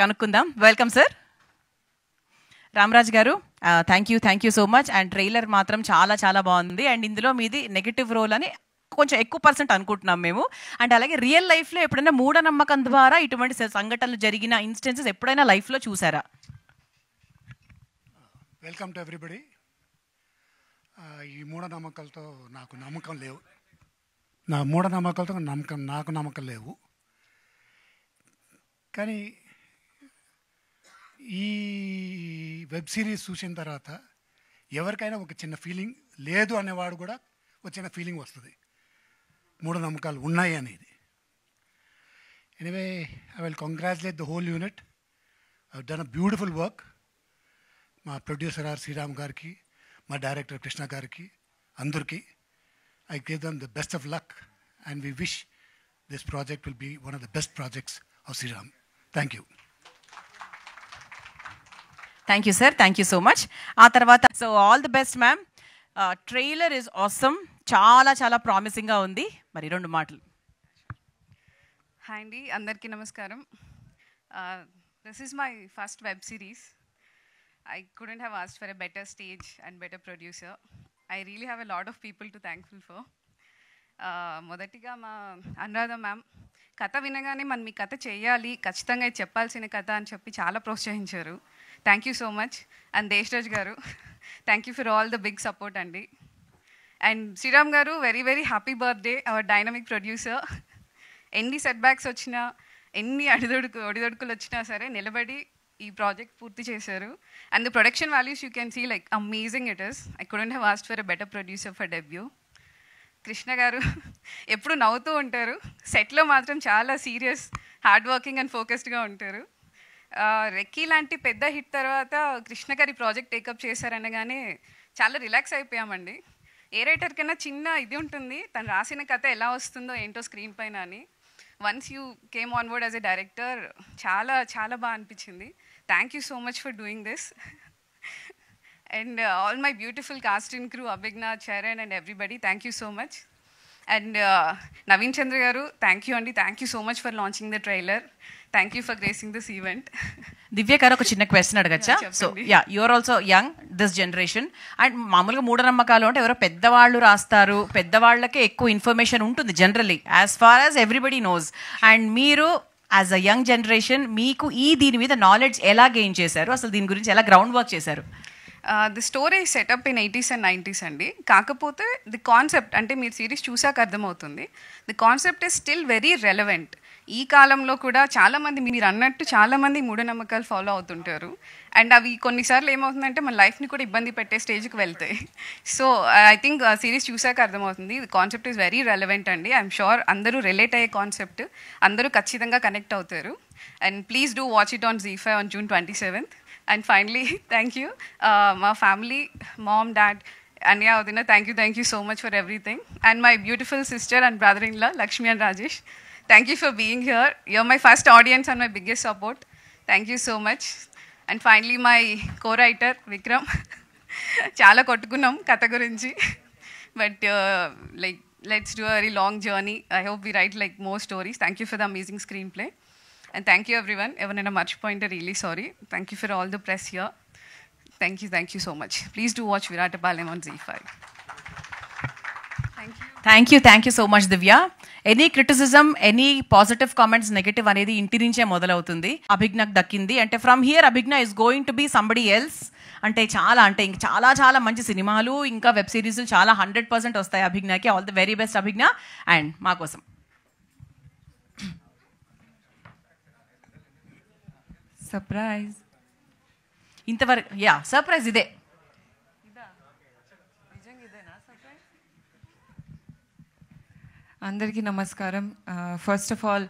కనుక్కుందాం. Welcome sir Ramraj గారు. Thank you so much. And trailer మాత్రం చాలా చాలా బాగుంది. అండ్ ఇందులో మీది నెగటివ్ రోల్ అని కొంచెం ఎక్కువ % అనుకుంటున్నాం మేము. అండ్ అలాగే రియల్ లైఫ్లో ఎప్పుడైనా మూఢనమ్మకం ద్వారా ఇటువంటి సంఘటనలు జరిగిన ఇన్స్టెన్సెస్ ఎప్పుడైనా లైఫ్లో చూసారా? Welcome to everybody. ఈ మూఢనమ్మకాలతో నాకు నమ్మకం లేవు. నాకు నమ్మకం లేవు. కానీ ఈ వెబ్ సిరీస్ చూసిన తర్వాత ఎవరికైనా ఒక చిన్న ఫీలింగ్ లేదు అనేవాడు కూడా ఒక చిన్న ఫీలింగ్ వస్తుంది, మూఢనమ్మకాలు ఉన్నాయి అనేది. Anyway, I will congratulate the whole unit. I done a beautiful work. మా ప్రొడ్యూసర్ ఆర్ శ్రీరామ్ గారికి, మా డైరెక్టర్ కృష్ణ గారికి, అందరికీ I give them the best of luck and we wish this project will be one of the best projects of Sriram. Thank you. Thank you sir, thank you so much. ఆ తర్వాత so all the best ma'am. Trailer is awesome, చాలా చాలా ప్రామిసింగ్గా ఉంది. మరి 2 మాటలు. Hi అండి, అందరికీ నమస్కారం. This is my first web series. I couldn't have asked for a better stage and better producer. I really have a lot of people to thankful for. మొదటిగా మా అనురాధ మ్యామ్ కథ వినగానే మనం మీ కథ చేయాలి, ఖచ్చితంగా చెప్పాల్సిన కథ అని చెప్పి చాలా ప్రోత్సహించారు. Thank you so much. And Desaraj గారు, thank you for all the big support అండి. అండ్ శ్రీరామ్ గారు, very very happy birthday, our dynamic producer. ఎన్ని సెట్ బ్యాక్స్ వచ్చినా, ఎన్ని ఒడిదొడుకులు వచ్చినా సరే నిలబడి ఈ ప్రాజెక్ట్ పూర్తి చేశారు. And the production values you can see like amazing it is. I couldn't have asked for a better producer for debut. Krishna గారు ఎప్పుడు నవ్వుతూ ఉంటారు, సెట్లో మాత్రం చాలా సీరియస్, హార్డ్ వర్కింగ్ అండ్ ఫోకస్డ్గా ఉంటారు. రెక్కీ లాంటి పెద్ద హిట్ తర్వాత కృష్ణ గారి ప్రాజెక్ట్ టేకప్ చేశారనగానే చాలా రిలాక్స్ అయిపోయామండి. ఏ రైటర్ కన్నా చిన్న ఇది ఉంటుంది, తను రాసిన కథ ఎలా వస్తుందో ఏంటో స్క్రీన్ పైన అని. Once you came on board as a director చాలా చాలా బాగా అనిపించింది. Thank you so much for doing this. And all my beautiful cast and crew, Abhigna, Charan and everybody, thank you so much. And Naveen Chandra garu, thank you అండి. Thank you so much for launching the trailer. Thank you for gracing this event. Divya garu, ఒక చిన్న question అడగచ్చా? So you are also young this generation. And మామూలుగా మూఢనమ్మకాలు అంటే ఎవరో పెద్దవాళ్ళు రాస్తారు, పెద్దవాళ్ళకే ఎక్కువ ఇన్ఫర్మేషన్ ఉంటుంది generally, as far as everybody knows. And మీరు యాజ్ అ యంగ్ జనరేషన్ మీకు దీని మీద నాలెడ్జ్ ఎలా గెయిన్ చేశారు, అసలు దీని గురించి ఎలా గ్రౌండ్ వర్క్ చేశారు? The story setup in 80s and 90s అండి. కాకపోతే ది కాన్సెప్ట్ అంటే మీరు సిరీస్ చూసాక అర్థమవుతుంది, the concept is still very relevant. ఈ కాలంలో కూడా చాలామంది మీరు అన్నట్టు చాలామంది మూఢనమ్మకాలు ఫాలో అవుతుంటారు. అండ్ అవి కొన్నిసార్లు ఏమవుతుందంటే మన లైఫ్ని కూడా ఇబ్బంది పెట్టే స్టేజ్కి వెళ్తాయి. సో ఐ థింక్ సిరీస్ చూసాక అర్థమవుతుంది, the concept is very relevant అండి. ఐఎమ్ షూర్ అందరూ రిలేట్ అయ్యే కాన్సెప్ట్, అందరూ ఖచ్చితంగా కనెక్ట్ అవుతారు. And please do watch it on ZEE5 on June 27th. And finally, thank you, my family, mom, dad, Anya, Udina, thank you so much for everything. And my beautiful sister and brother-in-law, Lakshmi and Rajesh, thank you for being here. You're my first audience and my biggest support. Thank you so much. And finally, my co-writer, Vikram. Chala kottukunnam katha gurinchi. But like, let's do a very long journey. I hope we write like more stories. Thank you for the amazing screenplay. And thank you everyone. Everyone much point, really sorry. Thank you for all the press here. Thank you so much. Please do watch Viratapalayam on ZEE5. Thank you so much, Divya. Any criticism, any positive comments, negative అనేది ఇంటి నుంచే మొదలవుతుంది. అభిజ్ఞకు దక్కింది అంటే from here Abhigna is going to be somebody else. అంటే ఇంక చాలా చాలా మంచి సినిమాలు ఇంకా వెబ్ సిరీస్లు చాలా 100% వస్తాయి అభిజ్ఞకి. All the very best Abhigna. And మా కోసం సర్ప్రైజ్ ఇంతవరకు సర్ప్రైజ్ ఇదే. అందరికీ నమస్కారం. ఫస్ట్ ఆఫ్ ఆల్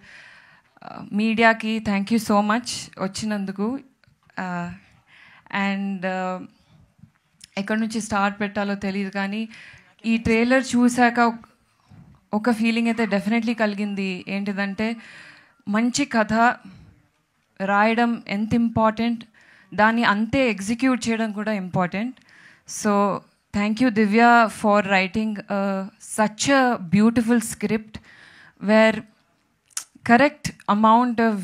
మీడియాకి థ్యాంక్ యూ సో మచ్ వచ్చినందుకు. అండ్ ఎక్కడి నుంచి స్టార్ట్ పెట్టాలో తెలియదు, కానీ ఈ ట్రైలర్ చూశాక ఒక ఫీలింగ్ అయితే డెఫినెట్లీ కలిగింది. ఏంటిదంటే మంచి కథ రాయడం ఎంత ఇంపార్టెంట్, దాన్ని అంతే ఎగ్జిక్యూట్ చేయడం కూడా important. So thank you Divya for writing such a beautiful script where correct amount of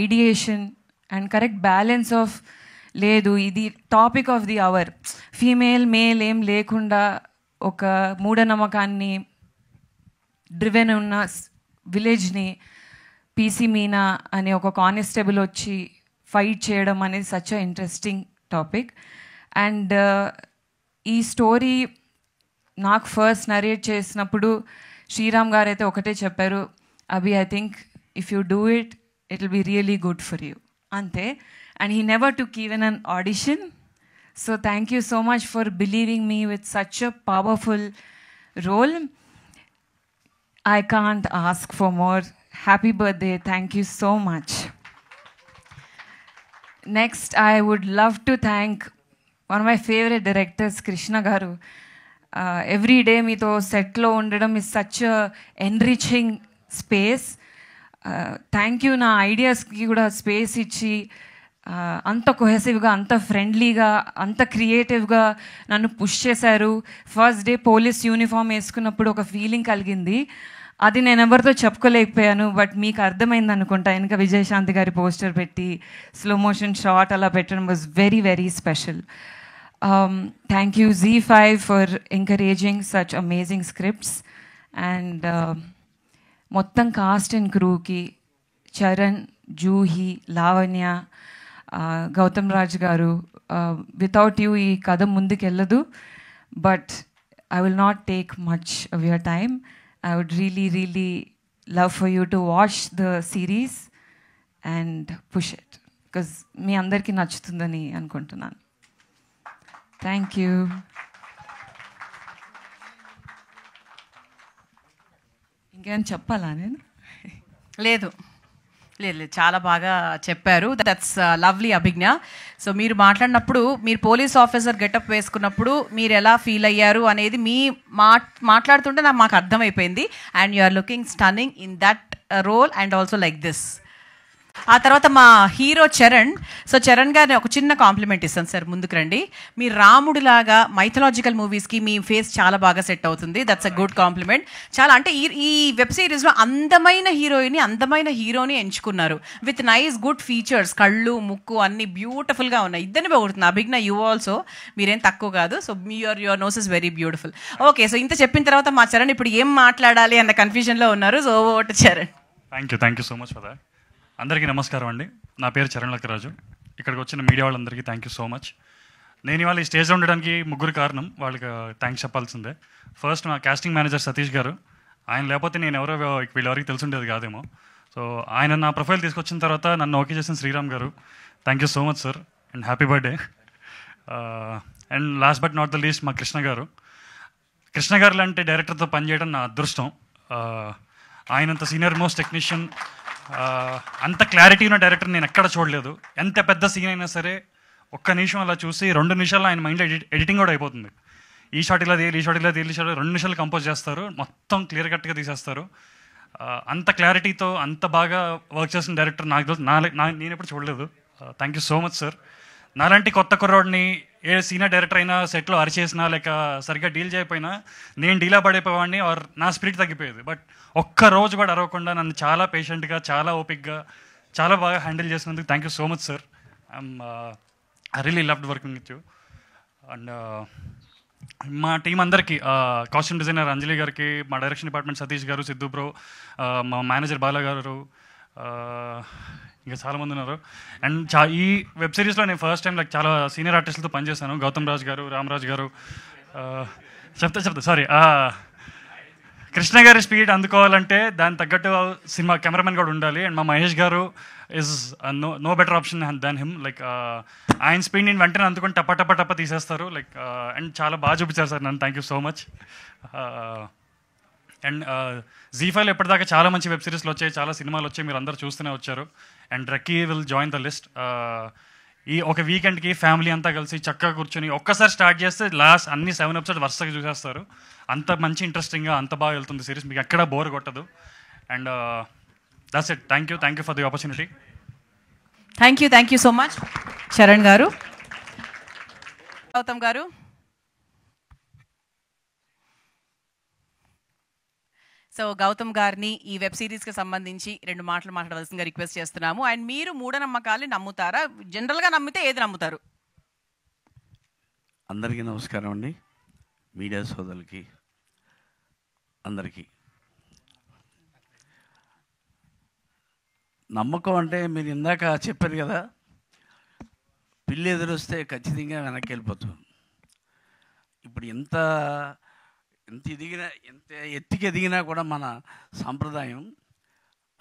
ideation and correct balance of లేదు ఇది topic of the hour, female male ఏం లేకుండా ఒక మూఢనమ్మకాన్ని డ్రివెన్ ఉన్న విలేజ్ని పీసీ మీనా అనే ఒక కానిస్టేబుల్ వచ్చి ఫైట్ చేయడం అనేది such a interesting topic. And ఈ స్టోరీ నాకు ఫస్ట్ నరేట్ చేసినప్పుడు శ్రీరామ్ గారు అయితే ఒకటే చెప్పారు, Abhi I think if you do it it will be really good for you, అంతే. And he never took even an audition. So thank you so much for believing me with such a powerful role. I can't ask for more. Happy birthday. Thank you so much. Next, I would love to thank one of my favorite directors, Krishna Garu. Every day meeto set lo undadam is such a enriching space. Thank you na ideas ki kuda space ichi అంత కొహెసివ్గా, అంత ఫ్రెండ్లీగా, అంత క్రియేటివ్గా నన్ను push చేశారు. First day police uniform వేసుకున్నప్పుడు ఒక feeling కలిగింది, అది నేను ఎవరితో చెప్పుకోలేకపోయాను. బట్ మీకు అర్థమైంది అనుకుంటా, వెనక విజయశాంతి గారి పోస్టర్ పెట్టి స్లో మోషన్ షాట్ అలా పెట్టడం was very very special. Thank you ZEE5 for encouraging such amazing scripts. And మొత్తం కాస్ట్ అండ్ క్రూకి చరణ్, జూహి, లావణ్య, గౌతమ్ రాజ్ గారు, వితౌట్ యూ ఈ కథ ముందుకెళ్ళదు. But I will not take much of your time. I would really, really love for you to watch the series and push it, because మీ అందరికీ నచ్చుతుందని అనుకుంటున్నాను. Thank you. ఇంకేమైనా చెప్పాలా నేను? లేదు లేదు లేదు, చాలా బాగా చెప్పారు. That's lovely అభిజ్ఞ. సో మీరు మాట్లాడినప్పుడు, మీరు పోలీస్ ఆఫీసర్ గెటప్ వేసుకున్నప్పుడు మీరు ఎలా ఫీల్ అయ్యారు అనేది మీ మాట్లాడుతుంటే మాకు అర్థమైపోయింది. And you are looking stunning in that role and also like this. ఆ తర్వాత మా హీరో చరణ్. సో చరణ్ గారిని ఒక చిన్న కాంప్లిమెంట్ ఇస్తాను సార్, ముందుకు రండి. మీ రాముడిలాగా మైథలాజికల్ మూవీస్కి మీ ఫేస్ చాలా బాగా సెట్ అవుతుంది. That's a good complement. చాలా అంటే ఈ వెబ్ సిరీస్లో అందమైన హీరోని ఎంచుకున్నారు విత్ నైస్ గుడ్ ఫీచర్స్. కళ్ళు, ముక్కు అన్ని బ్యూటిఫుల్గా ఉన్నాయి. ఇద్దరిని బాగుంటుంది. అభిజ్ఞ యూ ఆల్సో, మీరేం తక్కువ కాదు. So your nose is very beautiful. Okay, so ఇంత చెప్పిన తర్వాత మా చరణ్ ఇప్పుడు ఏం మాట్లాడాలి అన్న కన్ఫ్యూజన్లో ఉన్నారు. So over to Charan. Thank you so much for that. అందరికీ నమస్కారం అండి. నా పేరు చరణ్ లక్కరాజు. ఇక్కడికి వచ్చిన మీడియా వాళ్ళందరికీ థ్యాంక్ యూ సో మచ్. నేను ఇవాళ ఈ స్టేజ్లో ఉండడానికి ముగ్గురు కారణం, వాళ్ళకి థ్యాంక్స్ చెప్పాల్సిందే. ఫస్ట్ మా కాస్టింగ్ మేనేజర్ సతీష్ గారు. ఆయన లేకపోతే నేను వీళ్ళెవరికి తెలుసుండేది కాదేమో. సో ఆయన నా ప్రొఫైల్ తీసుకొచ్చిన తర్వాత నన్ను ఓకే చేసిన శ్రీరామ్ గారు. Thank you so much sir and happy birthday. And last but not the least మా కృష్ణ గారు. కృష్ణ గారు లాంటి డైరెక్టర్తో పనిచేయడం నా అదృష్టం. ఆయనంత సీనియర్ మోస్ట్ టెక్నీషియన్, అంత క్లారిటీ ఉన్న డైరెక్టర్ నేను ఎక్కడ చూడలేదు. ఎంత పెద్ద సీన్ అయినా సరే ఒక్క నిమిషం అలా చూసి 2 నిమిషాల్లో ఆయన మైండ్లో ఎడిటింగ్ కూడా అయిపోతుంది. ఈ షాట్ ఇలా తీయాలి, ఈ షాట్ ఇలా తీయాలి, 2 నిమిషాలు కంపోజ్ చేస్తారు, మొత్తం క్లియర్ కట్గా తీసేస్తారు. అంత క్లారిటీతో అంత బాగా వర్క్ చేసిన డైరెక్టర్ నేను ఎప్పుడు చూడలేదు. Thank you so much sir. నాలాంటి కొత్త కుర్రోడిని ఏ సీనియర్ డైరెక్టర్ అయినా సెట్లో అరిచేసినా లేక సరిగ్గా డీల్ చేయకపోయినా నేను డీలా పడిపోయేవాడిని, ఆర్ నా స్పిరిట్ తగ్గిపోయేది. బట్ ఒక్క రోజు కూడా అరవకుండా నన్ను చాలా పేషెంట్గా, చాలా ఓపిక్గా, చాలా బాగా హ్యాండిల్ చేసినందుకు thank you so much sir. I really loved working with you. And మా టీం అందరికీ, కాస్ట్యూమ్ డిజైనర్ అంజలి గారికి, మా డైరెక్షన్ డిపార్ట్మెంట్ సతీష్ గారు, సిద్ధు బ్రో, మా మేనేజర్ బాలా గారు, ఇంకా చాలామంది ఉన్నారు. అండ్ ఈ వెబ్ సిరీస్లో నేను ఫస్ట్ టైం చాలా సీనియర్ ఆర్టిస్టులతో పనిచేశాను. గౌతమ్ రాజ్ గారు, రామరాజ్ గారు, సారీ కృష్ణ గారి స్పీడ్ అందుకోవాలంటే దానికి తగ్గట్టు సినిమా కెమెరామెన్ కూడా ఉండాలి. అండ్ మా మహేష్ గారు is no better option than him. Like ఆయన స్పీడ్ నేను వెంటనే అందుకొని టప్ప తీసేస్తారు. లైక్ అండ్ చాలా బాగా చూపించారు సార్ నన్ను. Thank you so much. And ZEE5లో ఎప్పటిదాకా చాలా మంచి వెబ్ సిరీస్లు వచ్చాయి, చాలా సినిమాలు వచ్చాయి, మీరు అందరూ చూస్తూనే వచ్చారు. And రక్కీ will join the list. ఈ ఒక వీకెండ్కి ఫ్యామిలీ అంతా కలిసి చక్కగా కూర్చొని ఒక్కసారి స్టార్ట్ చేస్తే లాస్ట్ అన్ని 7 ఎపిసోడ్స్ వరుసగా చూసేస్తారు. అంత మంచి ఇంట్రెస్టింగ్గా అంత బాగా వెళ్తుంది సిరీస్, మీకు ఎక్కడా బోర్ కొట్టదు. And that's it. Thank you for the opportunity. Thank you so much Charan గారు. గౌతమ్ గారు. సో గౌతమ్ గారిని ఈ వెబ్ సిరీస్కి సంబంధించి 2 మాటలు మాట్లాడవలసిందిగా రిక్వెస్ట్ చేస్తున్నాము. అండ్ మీరు మూఢనమ్మకాల్ని నమ్ముతారా? జనరల్గా నమ్మితే ఏది నమ్ముతారు? అందరికీ నమస్కారం అండి, మీడియా సోదరులకి అందరికీ. నమ్మకం అంటే మీరు ఇందాక చెప్పారు కదా, పిల్లి ఎదురొస్తే ఖచ్చితంగా వెనక్కి వెళ్ళిపోతాం. ఇప్పుడు ఎంత ఎత్తుకి ఎదిగినా కూడా మన సాంప్రదాయం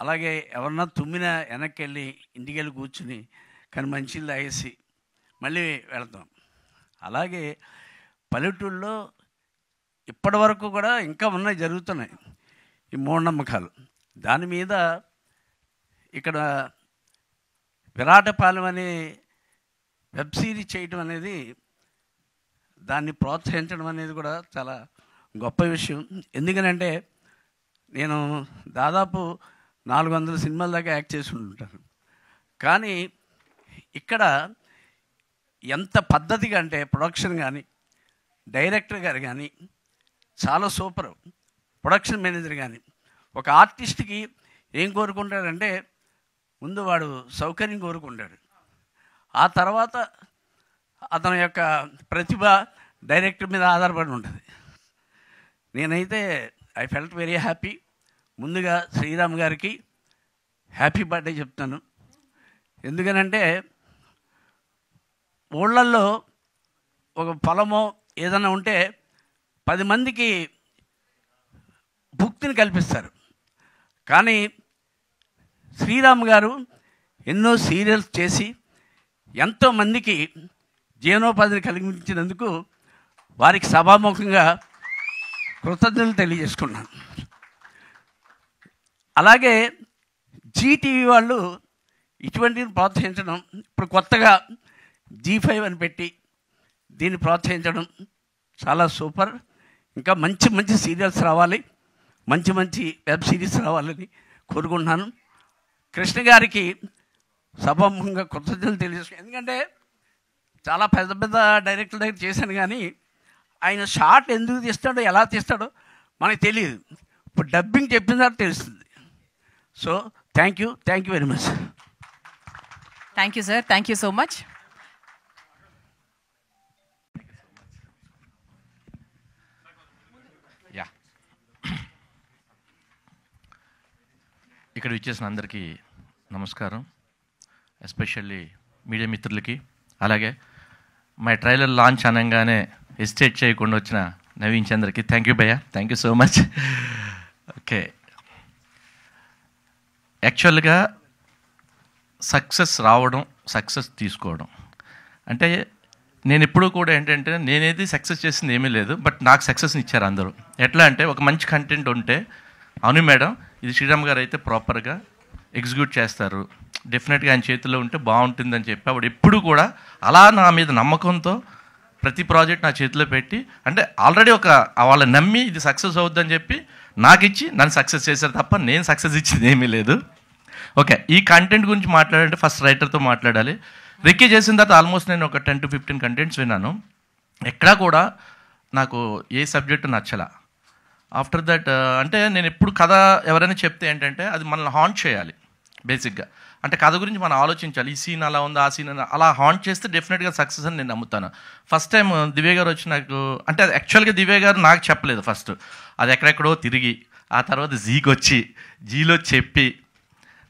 అలాగే ఎవరన్నా తుమ్మినా వెనక్కి వెళ్ళి ఇంటికి వెళ్ళి కూర్చుని కానీ మంచిళ్ళు తాగేసి మళ్ళీ వెళతాం. అలాగే పల్లెటూళ్ళలో ఇప్పటి వరకు కూడా ఇంకా ఉన్నాయి, జరుగుతున్నాయి ఈ మూఢనమ్మకాలు. దాని మీద ఇక్కడ విరాటపాలెం అనే వెబ్ సిరీస్ చేయటం అనేది, దాన్ని ప్రోత్సహించడం అనేది కూడా చాలా గొప్ప విషయం. ఎందుకనంటే నేను దాదాపు 400 సినిమాల దాకా యాక్ట్ చేసి ఉంటాను. కానీ ఇక్కడ ఎంత పద్ధతిగా అంటే ప్రొడక్షన్ కానీ డైరెక్టర్ గారు కానీ చాలా సూపర్. ప్రొడక్షన్ మేనేజర్ కానీ ఒక ఆర్టిస్ట్కి ఏం కోరుకుంటాడంటే ముందు వాడు సౌకర్యం కోరుకుంటాడు, ఆ తర్వాత అతని యొక్క ప్రతిభ డైరెక్టర్ మీద ఆధారపడి ఉంటుంది. నేనైతే ఐ ఫెల్ట్ వెరీ హ్యాపీ. ముందుగా శ్రీరామ్ గారికి హ్యాపీ బర్త్డే చెప్తాను. ఎందుకనంటే ఊళ్ళల్లో ఒక పొలమో ఏదైనా ఉంటే 10 మందికి భుక్తిని కల్పిస్తారు. కానీ శ్రీరామ్ గారు ఎన్నో సీరియల్స్ చేసి ఎంతోమందికి జీవనోపాధిని కలిగించినందుకు వారికి సభాముఖంగా కృతజ్ఞతలు తెలియజేసుకున్నాను. అలాగే జీటీవీ వాళ్ళు ఇటువంటిని ప్రోత్సహించడం, ఇప్పుడు కొత్తగా G5 అని పెట్టి దీన్ని ప్రోత్సహించడం చాలా సూపర్. ఇంకా మంచి మంచి సీరియల్స్ రావాలి, మంచి మంచి వెబ్ సిరీస్ రావాలని కోరుకుంటున్నాను. కృష్ణ గారికి సభాముఖంగా కృతజ్ఞతలు తెలియజేసుకున్నాను. ఎందుకంటే చాలా పెద్ద పెద్ద డైరెక్టర్ దగ్గర చేశాను, కానీ ఆయన షార్ట్ ఎందుకు తీస్తాడో ఎలా తీస్తాడో మనకు తెలియదు. ఇప్పుడు డబ్బింగ్ చెప్పిన తర్వాత తెలుస్తుంది. So thank you very much. Thank you sir, thank you so much. ఇక్కడ విచ్చేసిన అందరికీ నమస్కారం, ఎస్పెషల్లీ మీడియా మిత్రులకి. అలాగే మై ట్రైలర్ లాంచ్ అనగానే హెసిటేట్ చేయకుండా వచ్చిన నవీన్ చంద్రకి థ్యాంక్ యూ భయ్యా, thank you so much. Okay, యాక్చువల్గా సక్సెస్ రావడం, సక్సెస్ తీసుకోవడం అంటే నేను ఎప్పుడూ కూడా ఏంటంటే నేనేది సక్సెస్ చేసింది ఏమీ లేదు, బట్ నాకు సక్సెస్ని ఇచ్చారు అందరూ. ఎట్లా అంటే ఒక మంచి కంటెంట్ ఉంటే అవును మేడం ఇది శ్రీరామ్ గారు అయితే ప్రాపర్గా ఎగ్జిక్యూట్ చేస్తారు, డెఫినెట్గా ఆయన చేతిలో ఉంటే బాగుంటుందని చెప్పి ఆవిడ ఎప్పుడు కూడా అలా నా మీద నమ్మకంతో ప్రతి ప్రాజెక్ట్ నా చేతిలో పెట్టి, అంటే ఆల్రెడీ ఒక వాళ్ళని నమ్మి ఇది సక్సెస్ అవుద్దని చెప్పి నాకు ఇచ్చి నన్ను సక్సెస్ చేశారు తప్ప నేను సక్సెస్ ఇచ్చింది ఏమీ లేదు. ఓకే, ఈ కంటెంట్ గురించి మాట్లాడాలంటే ఫస్ట్ రైటర్తో మాట్లాడాలి. రిక్కీ చేసిన తర్వాత ఆల్మోస్ట్ నేను ఒక 10 to 15 కంటెంట్స్ విన్నాను, ఎక్కడా కూడా నాకు ఏ సబ్జెక్టు నచ్చలా. ఆఫ్టర్ దట్ అంటే నేను ఎప్పుడు కథ ఎవరైనా చెప్తే ఏంటంటే అది మనల్ని హాంట్ చేయాలి బేసిక్గా. అంటే కథ గురించి మనం ఆలోచించాలి, ఈ సీన్ అలా ఉంది, ఆ సీన్ అలా హాంట్ చేస్తే డెఫినెట్గా సక్సెస్ అని నేను నమ్ముతాను. ఫస్ట్ టైం దివ్య గారు వచ్చి నాకు, అంటే యాక్చువల్గా దివ్య గారు నాకు చెప్పలేదు ఫస్ట్, అది ఎక్కడెక్కడో తిరిగి ఆ తర్వాత జీకి వచ్చి జీలో చెప్పి,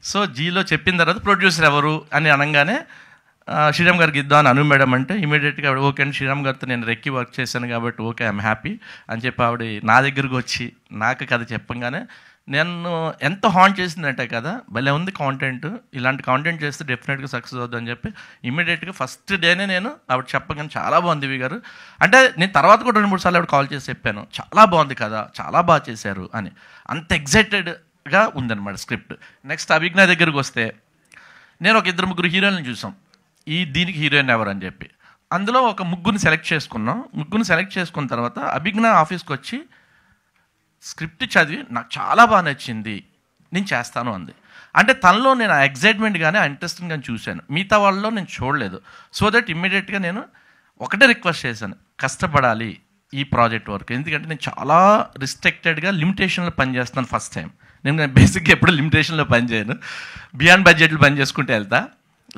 సో జీలో చెప్పిన తర్వాత ప్రొడ్యూసర్ ఎవరు అని అనగానే శ్రీరామ్ గారికి ఇద్దాం అని అను మేడం అంటే ఇమీడియట్గా ఆవిడ ఓకే అండి, శ్రీరామ్ గారితో నేను రెక్కి వర్క్ చేశాను కాబట్టి ఓకే ఐఎమ్ హ్యాపీ అని చెప్పి ఆవిడ నా దగ్గరకు వచ్చి నాకు కథ చెప్పంగానే నేను ఎంత హాంట్ చేసిందంటే కదా భలే ఉంది కాంటెంట్, ఇలాంటి కాంటెంట్ చేస్తే డెఫినెట్గా సక్సెస్ అవుతుందని చెప్పి ఇమీడియట్గా ఫస్ట్ డేనే నేను ఆవిడ చెప్పగానే చాలా బాగుంది దివి గారు అంటే, నేను తర్వాత కూడా 2-3 సార్లు ఆవిడ కాల్ చేసి చెప్పాను చాలా బాగుంది కదా, చాలా బాగా చేశారు అని. అంత ఎగ్జైటెడ్గా ఉందన్నమాట స్క్రిప్ట్. నెక్స్ట్ అభిజ్ఞ దగ్గరికి వస్తే నేను ఒక 2-3 హీరోయిన్లను చూసాం, దీనికి హీరోయిన్ ఎవరు అని చెప్పి. అందులో ఒక ముగ్గురిని సెలెక్ట్ చేసుకున్నాం. ముగ్గురిని సెలెక్ట్ చేసుకున్న తర్వాత అభిజ్ఞ ఆఫీస్కి వచ్చి స్క్రిప్ట్ చదివి నాకు చాలా బాగా నచ్చింది, నేను చేస్తాను అంది. అంటే తనలో నేను ఆ ఎగ్జైట్మెంట్ కానీ ఆ ఇంట్రెస్టింగ్ కానీ చూశాను, మిగతా వాళ్ళలో నేను చూడలేదు. సో దట్ ఇమ్మీడియట్గా నేను ఒకటే రిక్వెస్ట్ చేశాను, కష్టపడాలి, ఈ ప్రాజెక్ట్ వర్క్. ఎందుకంటే నేను చాలా రిస్ట్రిక్టెడ్గా లిమిటేషన్లో పనిచేస్తున్నాను ఫస్ట్ టైం. నేను బేసిక్గా ఎప్పుడు లిమిటేషన్లో పనిచేయను, బియాండ్ బడ్జెట్లో పని చేసుకుంటే వెళ్తా.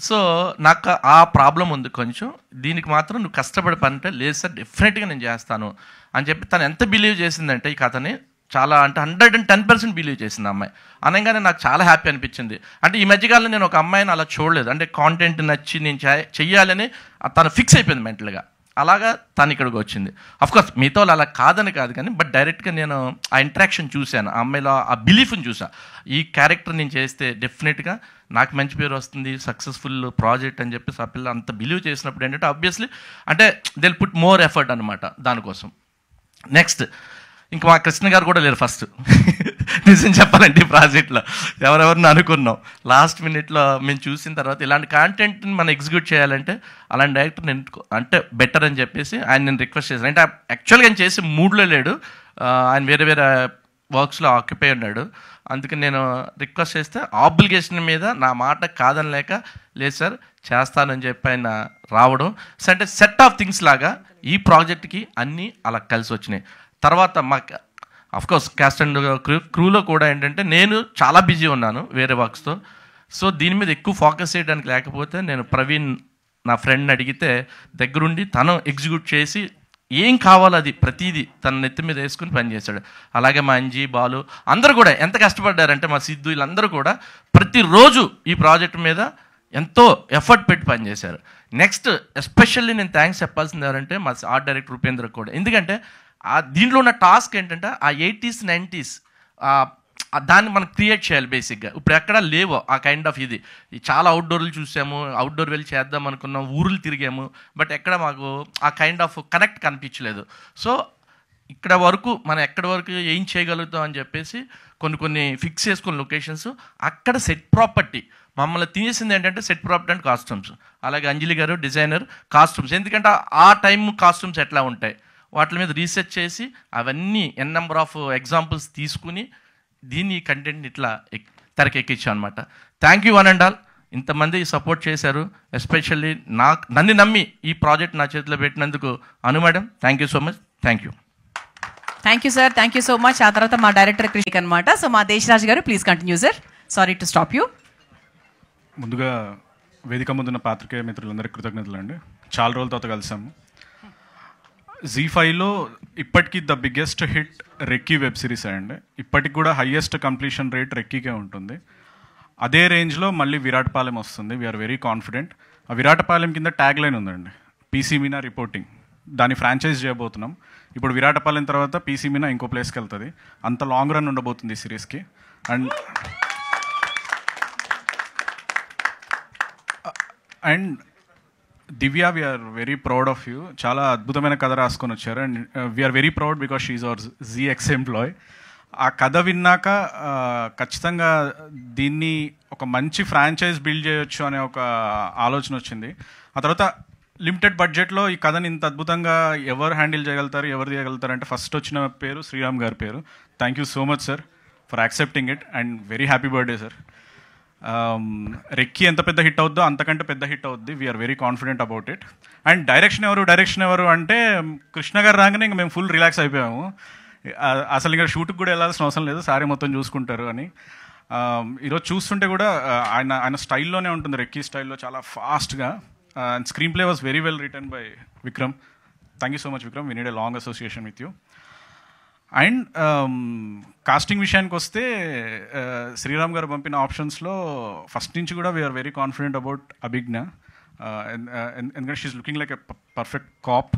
సో నాకు ఆ ప్రాబ్లం ఉంది కొంచెం. దీనికి మాత్రం నువ్వు కష్టపడి పని అంటే లేదు సార్ డెఫినెట్గా నేను చేస్తాను అని చెప్పి తను ఎంత బిలీవ్ చేసిందంటే ఈ కథని చాలా అంటే 110% బిలీవ్ చేసింది అమ్మాయి. అనగానే నాకు చాలా హ్యాపీ అనిపించింది. అంటే ఈ మధ్యకాలంలో నేను ఒక అమ్మాయిని అలా చూడలేదు. అంటే కాంటెంట్ నచ్చి నేను చెయ్యాలని తను ఫిక్స్ అయిపోయింది మెంటల్గా. అలాగా తను ఇక్కడికి వచ్చింది. అఫ్కోర్స్ మిగతా వాళ్ళు అలా కాదని కాదు కానీ బట్ డైరెక్ట్గా నేను ఆ ఇంట్రాక్షన్ చూశాను, ఆ అమ్మాయిలో ఆ బిలీఫ్ని చూసా. ఈ క్యారెక్టర్ నేను చేస్తే డెఫినెట్గా నాకు మంచి పేరు వస్తుంది, సక్సెస్ఫుల్ ప్రాజెక్ట్ అని చెప్పి ఆ పిల్ల అంత బిలీవ్ చేసినప్పుడు ఏంటంటే ఆబ్వియస్లీ అంటే దే పుట్ మోర్ ఎఫర్ట్ అనమాట దానికోసం. నెక్స్ట్ ఇంకా మా కృష్ణ గారు కూడా లేరు ఫస్ట్. నిజం చెప్పాలంటే ఈ ప్రాజెక్ట్లో ఎవరెవరిని అనుకున్నాం లాస్ట్ మినిట్లో మేము చూసిన తర్వాత ఇలాంటి కాంటెంట్ని మనం ఎగ్జిక్యూట్ చేయాలంటే అలాంటి డైరెక్టర్ నేను అంటే బెటర్ అని చెప్పేసి ఆయన నేను రిక్వెస్ట్ చేశాను. అంటే యాక్చువల్గా ఆయన చేసే మూడ్లో లేడు, ఆయన వేరే వేరే వర్క్స్లో ఆక్యుపై ఉన్నాడు. అందుకని నేను రిక్వెస్ట్ చేస్తే ఆబ్లిగేషన్ మీద నా మాట కాదని లేక లేదు సార్ చేస్తానని చెప్పి ఆయన రావడం. సో అంటే సెట్ ఆఫ్ థింగ్స్ లాగా ఈ ప్రాజెక్ట్కి అన్నీ అలా కలిసి వచ్చినాయి. తర్వాత మాకు అఫ్కోర్స్ క్యాస్ట్ అండ్ క్రూలో కూడా ఏంటంటే నేను చాలా బిజీ ఉన్నాను వేరే వర్క్స్తో. సో దీని మీద ఎక్కువ ఫోకస్ చేయడానికి లేకపోతే నేను ప్రవీణ్ నా ఫ్రెండ్ని అడిగితే దగ్గరుండి తను ఎగ్జిక్యూట్ చేసి ఏం కావాలో అది ప్రతిదీ తన నెత్తి మీద వేసుకుని పనిచేశాడు. అలాగే మా అంజీ బాలు అందరూ కూడా ఎంత కష్టపడ్డారంటే మా సిద్ధు వీళ్ళందరూ కూడా ప్రతిరోజు ఈ ప్రాజెక్ట్ మీద ఎంతో ఎఫర్ట్ పెట్టి పనిచేశారు. నెక్స్ట్ ఎస్పెషల్లీ నేను థ్యాంక్స్ చెప్పాల్సింది ఎవరంటే మా ఆర్ట్ డైరెక్టర్ ఉపేంద్ర కూడా. ఎందుకంటే దీంట్లో ఉన్న టాస్క్ ఏంటంటే ఆ 80s 90s దాన్ని మనం క్రియేట్ చేయాలి బేసిక్గా. ఇప్పుడు ఎక్కడా లేవు ఆ కైండ్ ఆఫ్ ఇది. చాలా అవుట్డోర్లు చూసాము, అవుట్డోర్ వెళ్ళి చేద్దాం అనుకున్నాం, ఊర్లు తిరిగాము, బట్ ఎక్కడ మాకు ఆ కైండ్ ఆఫ్ కనెక్ట్ కనిపించలేదు. సో ఇక్కడ వరకు మనం ఎక్కడి వరకు ఏం చేయగలుగుతాం అని చెప్పేసి కొన్ని ఫిక్స్ చేసుకున్న లొకేషన్స్ అక్కడ సెట్ ప్రాపర్టీ మమ్మల్ని తీసింది ఏంటంటే సెట్ ప్రాపర్టీ అండ్ కాస్ట్యూమ్స్. అలాగే అంజలి గారు డిజైనర్ కాస్ట్యూమ్స్. ఎందుకంటే ఆ టైం కాస్ట్యూమ్స్ ఎట్లా ఉంటాయి వాటి మీద రీసెర్చ్ చేసి అవన్నీ నెంబర్ ఆఫ్ ఎగ్జాంపుల్స్ తీసుకుని దీన్ని కంటెంట్ని ఇట్లా తెరకెక్కించాం అనమాట. Thank you one and all. ఇంతమంది సపోర్ట్ చేశారు. ఎస్పెషల్లీ నన్ను నమ్మి ఈ ప్రాజెక్ట్ నా చేతిలో పెట్టినందుకు Anu madam thank you so much. Thank you. Thank you sir, thank you so much. ఆ తర్వాత మా డైరెక్టర్ కృషిక్ అనమాట. సో మా దేశరాజ్ గారు please continue sir. Sorry to stop you. ముందుగా వేదిక ముందున్న పాత్రికేయ మిత్రులందరికీ కృతజ్ఞతలు అండి. చాలా రోజుల తర్వాత కలిసాము. ZEE5లో ఇప్పటికీ the biggest hit Recce web series అండి. ఇప్పటికి కూడా హయ్యెస్ట్ కంప్లీషన్ రేట్ రెక్కీకే ఉంటుంది. అదే రేంజ్లో మళ్ళీ విరాటపాలెం వస్తుంది. We're very confident. ఆ విరాటపాలెం కింద ట్యాగ్ లైన్ ఉందండి, పీసీ మీనా రిపోర్టింగ్. దాన్ని ఫ్రాంచైజ్ చేయబోతున్నాం. ఇప్పుడు విరాటపాలెం తర్వాత పీసీ మీనా ఇంకో ప్లేస్కి వెళ్తుంది. అంత లాంగ్ రన్ ఉండబోతుంది ఈ సిరీస్కి. And Divya, we are very proud of you. చాలా అద్భుతమైన కథ రాసుకొని వచ్చారు. And we are very proud because she's our ZX employee. ఆ కథ విన్నాక ఖచ్చితంగా దీన్ని ఒక మంచి ఫ్రాంచైజ్ బిల్డ్ చేయొచ్చు అనే ఒక ఆలోచన వచ్చింది. ఆ తర్వాత లిమిటెడ్ బడ్జెట్లో ఈ కథని ఇంత అద్భుతంగా ఎవరు హ్యాండిల్ చేయగలుగుతారు, ఎవరు చేయగలుగుతారు అంటే ఫస్ట్ వచ్చిన పేరు శ్రీరామ్ గారి పేరు. Thank you so much sir for accepting it and very happy birthday sir. Recce ఎంత పెద్ద హిట్ అవుద్దో అంతకంటే పెద్ద హిట్ అవుద్ది. We're very confident about it. And direction ఎవరు అంటే కృష్ణ గారు రాగానే ఇంక మేము ఫుల్ రిలాక్స్ అయిపోయాము. అసలు ఇంకా షూట్కి కూడా వెళ్ళాల్సిన అవసరం లేదు, సారీ మొత్తం చూసుకుంటారు అని. ఈరోజు చూస్తుంటే కూడా ఆయన స్టైల్లోనే ఉంటుంది, రెక్కీ స్టైల్లో చాలా ఫాస్ట్గా. And screenplay was very well written by Vikram. Thank you so much Vikram, we need a long association with you. And casting విషయానికి వస్తే శ్రీరామ్ గారు పంపిన ఆప్షన్స్లో ఫస్ట్ నుంచి కూడా we're very confident about Abhigna. ఎందుకంటే she's looking like a perfect cop.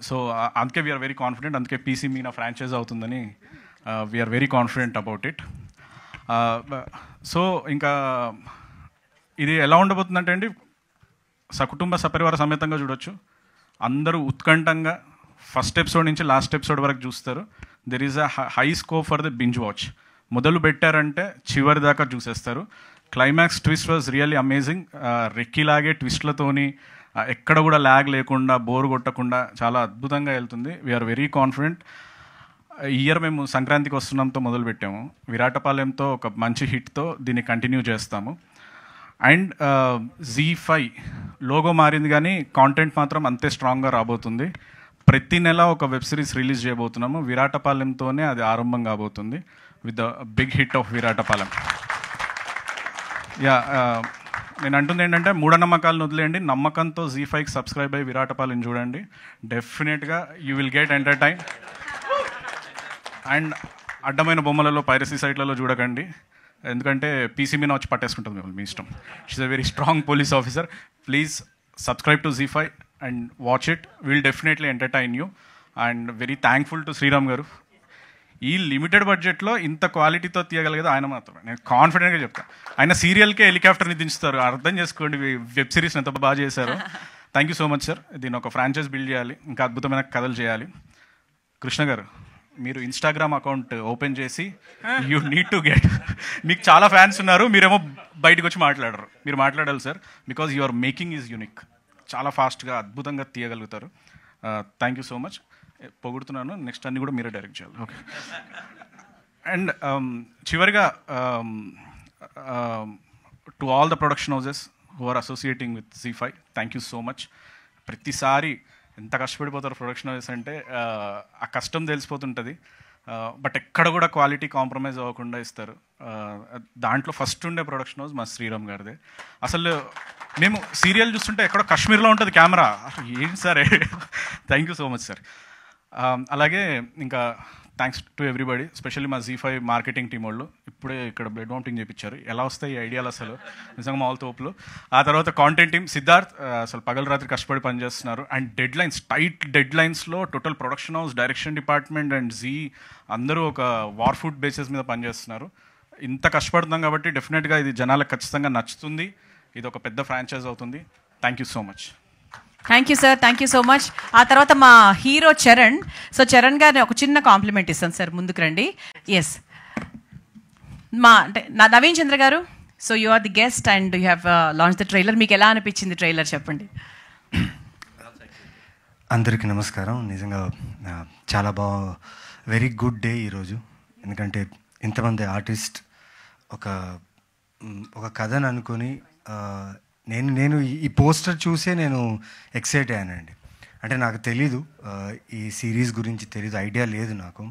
So అందుకే we're very confident. అందుకే పీసీ మీనా ఫ్రాంచైజ్ అవుతుందని we're very confident about it. So ఇంకా ఇది ఎలా ఉండబోతుందంటే అండి, సకుటుంబ సపరివార సమేతంగా చూడొచ్చు. అందరూ ఉత్కంఠంగా ఫస్ట్ ఎపిసోడ్ నుంచి లాస్ట్ ఎపిసోడ్ వరకు చూస్తారు. There is a high scope for the binge watch. మొదలు పెట్టారంటే చివరి దాకా చూసేస్తారు. Climax twist was really amazing. రెక్కీలాగే ట్విస్ట్లతోని ఎక్కడ కూడా ల్యాగ్ లేకుండా బోర్ కొట్టకుండా చాలా అద్భుతంగా వెళ్తుంది. We are very confident. ఈ ఇయర్ మేము సంక్రాంతికి వస్తున్నాంతో మొదలుపెట్టాము. విరాటపాలెంతో ఒక మంచి హిట్తో దీన్ని కంటిన్యూ చేస్తాము. అండ్ ZEE5 లోగో మారింది కానీ కాంటెంట్ మాత్రం అంతే స్ట్రాంగ్గా రాబోతుంది. ప్రతి నెల ఒక వెబ్ సిరీస్ రిలీజ్ చేయబోతున్నాము. విరాటపాలెంతోనే అది ఆరంభం కాబోతుంది with the big hit of Viratapalem. నేను అంటుంది ఏంటంటే మూఢనమ్మకాలను వదిలేయండి, నమ్మకంతో Z5కి సబ్స్క్రైబ్ అయ్యి విరాటపాలెం చూడండి. డెఫినెట్గా you will get entertain. And అడ్డమైన బొమ్మలలో పైరసీ సైట్లలో చూడకండి, ఎందుకంటే పీసీ మీద వచ్చి పట్టేసుకుంటుంది మిమ్మల్ని, మీ ఇష్టం. She's a very strong police officer. Please subscribe to Z5 and watch it. Will definitely entertain you. And very thankful to Sriram గారు. ఈ లిమిటెడ్ బడ్జెట్లో ఇంత క్వాలిటీతో తీయగలిగేది ఆయన మాత్రమే, నేను కాన్ఫిడెంట్గా చెప్తాను. ఆయన సీరియల్కే హెలికాప్టర్ని దించుతారు, అర్థం చేసుకోండి వెబ్ సిరీస్ ఎంత బాగా చేశారు. Thank you so much sir. దీన్ని ఒక ఫ్రాంచైజ్ బిల్డ్ చేయాలి, ఇంకా అద్భుతమైన కథలు చేయాలి. కృష్ణ గారు, మీరు ఇన్స్టాగ్రామ్ అకౌంట్ ఓపెన్ చేసి యూ నీడ్ టు గెట్, మీకు చాలా ఫ్యాన్స్ ఉన్నారు, మీరేమో బయటకు వచ్చి మాట్లాడరు. మీరు మాట్లాడాలి sir, because your making is unique. చాలా ఫాస్ట్గా అద్భుతంగా తీయగలుగుతారు. Thank you so much. పొగుడుతున్నాను, నెక్స్ట్ అన్ని కూడా మీరే డైరెక్ట్ చేయాలి. ఓకే. అండ్ చివరిగా to all the production houses who are associating with Z5, thank you so much. ప్రతిసారి ఎంత కష్టపడిపోతారు ప్రొడక్షన్ హౌసెస్ అంటే ఆ కష్టం తెలిసిపోతుంటుంది. బట్ ఎక్కడ కూడా క్వాలిటీ కాంప్రమైజ్ అవ్వకుండా ఇస్తారు. దాంట్లో ఫస్ట్ ఉండే ప్రొడక్షన్ హౌస్ మా శ్రీరామ్ గారిదే. అసలు మేము సీరియల్ చూస్తుంటే ఎక్కడో కాశ్మీర్లో ఉంటుంది కెమెరా, ఏంటి sir. Thank you so much sir. అలాగే ఇంకా థ్యాంక్స్ టు ఎవ్రీబడి, స్పెషల్లీ మా Z5 మార్కెటింగ్ టీం వాళ్ళు. ఇప్పుడే ఇక్కడ బ్లడ్ మౌంటింగ్ చేయించారు, ఎలా వస్తాయి ఈ ఐడియాలు అసలు నిజంగా మామూలు తోపులు. ఆ తర్వాత కాంటెంట్ టీం సిద్ధార్థ్ అసలు పగలు రాత్రి కష్టపడి పనిచేస్తున్నారు. అండ్ డెడ్ లైన్స్, టైట్ డెడ్ లైన్స్లో total production house, direction department and Zee అందరూ ఒక వార్ ఫుడ్ బేసిస్ మీద పనిచేస్తున్నారు. ఇంత కష్టపడుతున్నాం కాబట్టి డెఫినెట్గా ఇది జనాలకు ఖచ్చితంగా నచ్చుతుంది. ఇది ఒక పెద్ద ఫ్రాంచైజ్ అవుతుంది. Thank you so much. Thank you sir, thank you so much. ఆ తర్వాత మా హీరో చరణ్. సో చరణ్ గారిని ఒక చిన్న కాంప్లిమెంట్ ఇస్తాను సార్, ముందుకు రండి. ఎస్, మా అంటే నా నవీన్ చంద్ర గారు, so you are the guest and you have launch the trailer. మీకు ఎలా అనిపించింది ట్రైలర్, చెప్పండి. అందరికీ నమస్కారం. నిజంగా చాలా వెరీ గుడ్ డే ఈరోజు. ఎందుకంటే ఇంతమంది ఆర్టిస్ట్ ఒక కథను అనుకొని నేను ఈ పోస్టర్ చూసే నేను ఎక్సైట్ అయ్యానండి. అంటే నాకు తెలీదు, ఈ సిరీస్ గురించి తెలీదు, ఐడియా లేదు నాకు.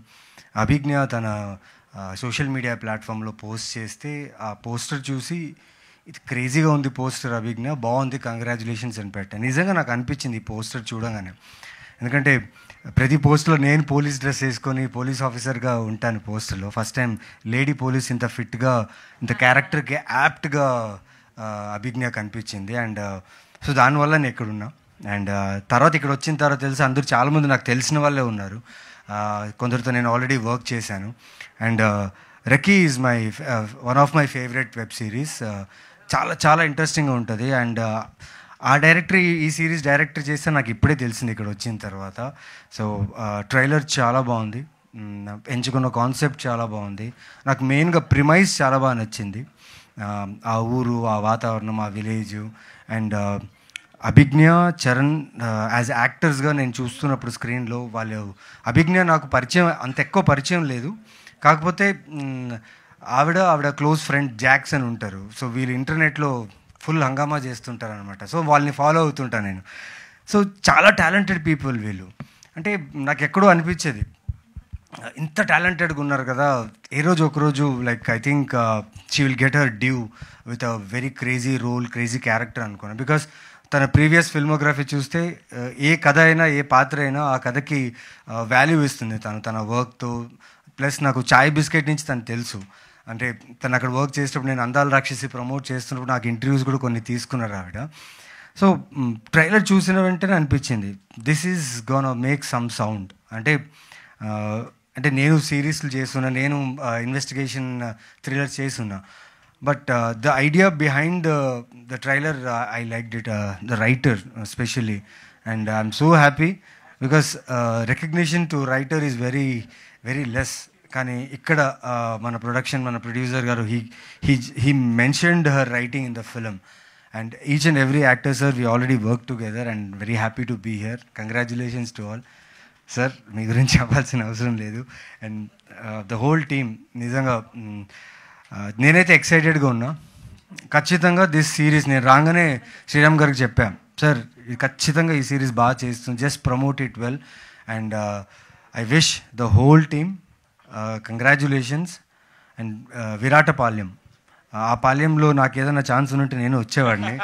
అభిజ్ఞ తన సోషల్ మీడియా ప్లాట్ఫామ్లో పోస్ట్ చేస్తే ఆ పోస్టర్ చూసి ఇది క్రేజీగా ఉంది పోస్టర్ అభిజ్ఞ, బాగుంది, కంగ్రాచులేషన్స్ అని పెట్టాను. నిజంగా నాకు అనిపించింది ఈ పోస్టర్ చూడగానే. ఎందుకంటే ప్రతి పోస్ట్లో నేను పోలీస్ డ్రెస్ వేసుకొని పోలీస్ ఆఫీసర్గా ఉంటాను పోస్టర్లో. ఫస్ట్ టైం లేడీ పోలీస్ ఇంత ఫిట్గా, ఇంత క్యారెక్టర్కి యాప్ట్గా అభిజ్ఞ కనిపించింది. అండ్ సో దానివల్ల నేను ఎక్కడున్నా. అండ్ తర్వాత ఇక్కడ వచ్చిన తర్వాత తెలిసి అందరూ చాలామంది నాకు తెలిసిన వాళ్ళే ఉన్నారు. కొందరితో నేను ఆల్రెడీ వర్క్ చేశాను. And Recce is one of my favourite web series. చాలా చాలా ఇంట్రెస్టింగ్గా ఉంటుంది. అండ్ ఆ డైరెక్టర్ ఈ సిరీస్ డైరెక్టర్ చేస్తే నాకు ఇప్పుడే తెలిసింది ఇక్కడ వచ్చిన తర్వాత. సో ట్రైలర్ చాలా బాగుంది, ఎంచుకున్న కాన్సెప్ట్ చాలా బాగుంది. నాకు మెయిన్గా ప్రిమైజ్ చాలా బాగా నచ్చింది. ఆ ఊరు, ఆ వాతావరణం, ఆ విలేజ్. అండ్ అభిజ్ఞ, చరణ్ యాజ్ యాక్టర్స్గా నేను చూస్తున్నప్పుడు స్క్రీన్లో అభిజ్ఞ నాకు పరిచయం, అంత ఎక్కువ పరిచయం లేదు. కాకపోతే ఆవిడ క్లోజ్ ఫ్రెండ్ జాక్స్ అని ఉంటారు. సో వీళ్ళు ఇంటర్నెట్లో ఫుల్ హంగామా చేస్తుంటారు అనమాట. సో వాళ్ళని ఫాలో అవుతుంటాను నేను. సో చాలా టాలెంటెడ్ పీపుల్ వీళ్ళు. అంటే నాకు ఎక్కడో అనిపించేది, ఇంత టాలెంటెడ్గా ఉన్నారు కదా, ఏ రోజు ఒకరోజు like I think she will get her due with a very crazy role, crazy character అనుకున్నాను. బికాస్ తన ప్రీవియస్ ఫిల్మోగ్రఫీ చూస్తే ఏ కథ అయినా, ఏ పాత్ర అయినా ఆ కథకి వాల్యూ ఇస్తుంది తన వర్క్తో. ప్లస్ నాకు చాయ్ బిస్కెట్ నుంచి తను తెలుసు. అంటే తను అక్కడ వర్క్ చేసేటప్పుడు, నేను అందాల రాక్షసి ప్రమోట్ చేస్తున్నప్పుడు నాకు ఇంటర్వ్యూస్ కూడా కొన్ని తీసుకున్నారు ఆవిడ. సో ట్రైలర్ చూసిన వెంటనే అనిపించింది this is gonna make some sound. అంటే నేను సిరీస్లు చేస్తున్నా, నేను ఇన్వెస్టిగేషన్ థ్రిల్లర్ చేస్తున్నా. But the idea behind the trailer I liked it, the writer specially. And I'm so happy because recognition to writer is very very less. కానీ ఇక్కడ మన producer గారు he mentioned her writing in the film. And each and every actor sir, we already work together and very happy to be here. Congratulations to all. Sir మీ గురించి చెప్పాల్సిన అవసరం లేదు. And the whole team నిజంగా నేనైతే ఎక్సైటెడ్గా ఉన్నా. ఖచ్చితంగా this series నేను రాగానే శ్రీరామ్ గారికి చెప్పాను, సార్ ఇది ఖచ్చితంగా ఈ సిరీస్ బాగా చేస్తుంది, just promote it well. And I wish the whole team congratulations. And Viratapalem, ఆ పాలెంలో నాకు ఏదైనా ఛాన్స్ ఉన్నట్టు నేను వచ్చేవాడిని,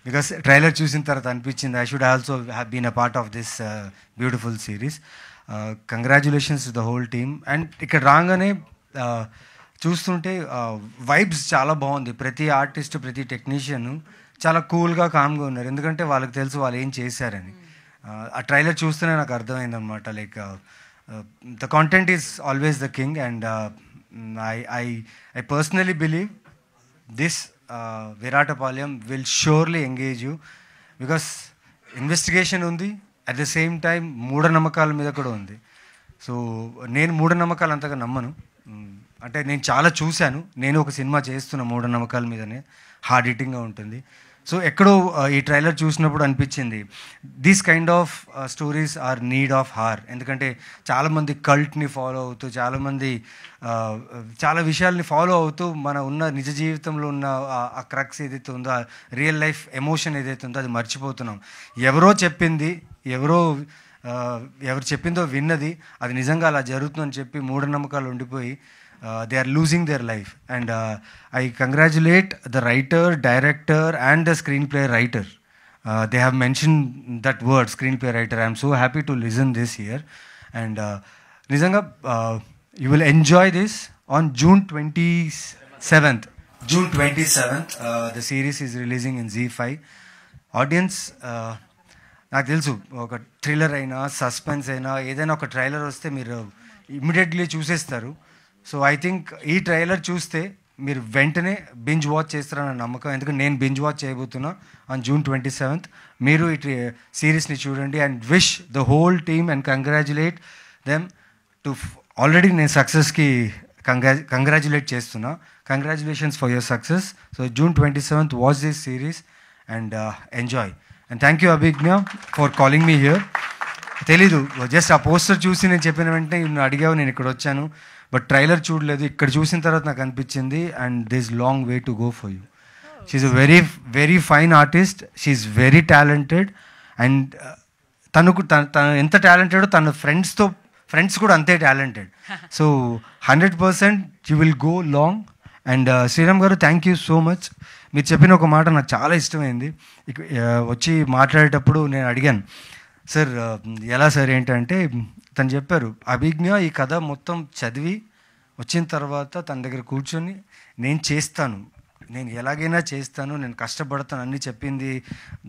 బికాస్ ట్రైలర్ చూసిన తర్వాత అనిపించింది I should also have been a part of this beautiful series. Congratulations to the whole team. And ఇక్కడ రాగానే చూస్తుంటే వైబ్స్ చాలా బాగుంది. ప్రతి ఆర్టిస్ట్, ప్రతి టెక్నీషియన్ చాలా కూల్గా, కామ్గా ఉన్నారు, ఎందుకంటే వాళ్ళకి తెలుసు వాళ్ళు ఏం చేశారని. ఆ ట్రైలర్ చూస్తేనే నాకు అర్థమైంది అనమాట. Like the content is always the king. And I personally believe this Viratapalem will surely engage you, because investigation undi, at the same time మూఢనమ్మకాల మీద కూడా ఉంది. సో నేను మూఢనమ్మకాలు అంతగా నమ్మను, అంటే నేను చాలా చూశాను. నేను ఒక సినిమా చేస్తున్న మూఢనమ్మకాల మీదనే, హార్డ్ హిట్టింగ్గా ఉంటుంది. సో ఎక్కడో ఈ ట్రైలర్ చూసినప్పుడు అనిపించింది these kind of stories are need of hour. ఎందుకంటే చాలామంది కల్ట్ని ఫాలో అవుతూ, చాలామంది చాలా విషయాల్ని ఫాలో అవుతూ మన ఉన్న నిజ జీవితంలో ఉన్న ఆ క్రక్స్ ఏదైతే ఉందో, ఆ రియల్ లైఫ్ ఎమోషన్ ఏదైతే ఉందో అది మర్చిపోతున్నాం. ఎవరో చెప్పింది, ఎవరు చెప్పిందో విన్నది, అది నిజంగా అలా జరుగుతుందని చెప్పి మూఢనమ్మకాలు ఉండిపోయి they are losing their life. And I congratulate the writer, director and the screenplay writer. They have mentioned that word, screenplay writer. I am so happy to listen this here. And nizanga you will enjoy this on June 27th. June 27th the series is releasing in ZEE5. Audience, నాకు తెలుసు ఒక thriller అయినా, suspense అయినా, ఏదైనా ఒక trailer వస్తే మీరు immediately చూసేస్తారు. సో ఐ థింక్ ఈ ట్రైలర్ చూస్తే మీరు వెంటనే బింజ్ వాచ్ చేస్తారన్న నమ్మకం, ఎందుకంటే నేను బింజ్ వాచ్ చేయబోతున్నా ఆన్ June 27th. మీరు ఈ సిరీస్ని చూడండి. And wish the whole team and congratulate them to already నేను సక్సెస్కి కంగ్రాచులేట్ చేస్తున్నా. Congratulations for your success. So June 27th watch this series and enjoy. And thank you Abhigna for calling me here. తెలీదు, just ఆ poster చూసి నేను చెప్పిన వెంటనే నువ్వు అడిగావు, నేను ఇక్కడ వచ్చాను. బట్ ట్రైలర్ చూడలేదు, ఇక్కడ చూసిన తర్వాత నాకు అనిపించింది and this long way to go for you. She's a very very fine artist, she's very talented. And తను ఎంత టాలెంటెడో తన ఫ్రెండ్స్ కూడా అంతే talented. So 100% you will go long. And Sriram గారు, థ్యాంక్ యూ సో మచ్. మీరు చెప్పిన ఒక మాట నాకు చాలా ఇష్టమైంది. వచ్చి మాట్లాడేటప్పుడు నేను అడిగాను, సార్ ఎలా సార్ ఏంటంటే, తను చెప్పారు అభిజ్ఞ ఈ కథ మొత్తం చదివి వచ్చిన తర్వాత తన దగ్గర కూర్చొని నేను చేస్తాను, నేను ఎలాగైనా చేస్తాను, నేను కష్టపడతాను అన్నీ చెప్పింది.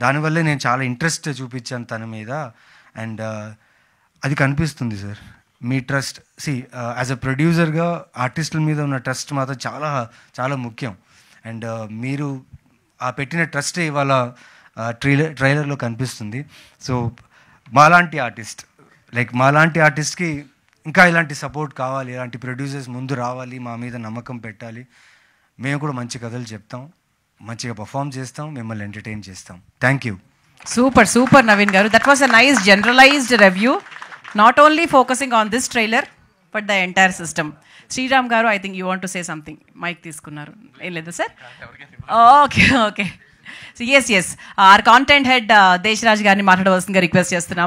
దానివల్లే నేను చాలా ఇంట్రెస్ట్ చూపించాను తన మీద. అండ్ అది కనిపిస్తుంది sir me trust. As a ప్రొడ్యూసర్గా ఆర్టిస్టుల మీద ఉన్న ట్రస్ట్ మాత్రం చాలా చాలా ముఖ్యం. అండ్ మీరు ఆ పెట్టిన ట్రస్ట్ ఇవాళ ట్రైలర్లో కనిపిస్తుంది. సో మాలాంటి ఆర్టిస్ట్కి ఇంకా ఇలాంటి సపోర్ట్ కావాలి, ఇలాంటి ప్రొడ్యూసర్స్ ముందు రావాలి, మా మీద నమ్మకం పెట్టాలి. మేము కూడా మంచి కథలు చెప్తాం, మంచిగా పర్ఫామ్ చేస్తాం, మిమ్మల్ని ఎంటర్టైన్ చేస్తాం. Thank you. Super Naveen garu. That was a nice generalized review, not only focusing on this trailer but the entire system. Sriram garu, I think you want to say something. Mike తీసుకున్నారు, ఏం లేదా sir? Okay. S R content head Desaraj గారిని మాట్లాడవలసిందిగా request చేస్తున్నాం.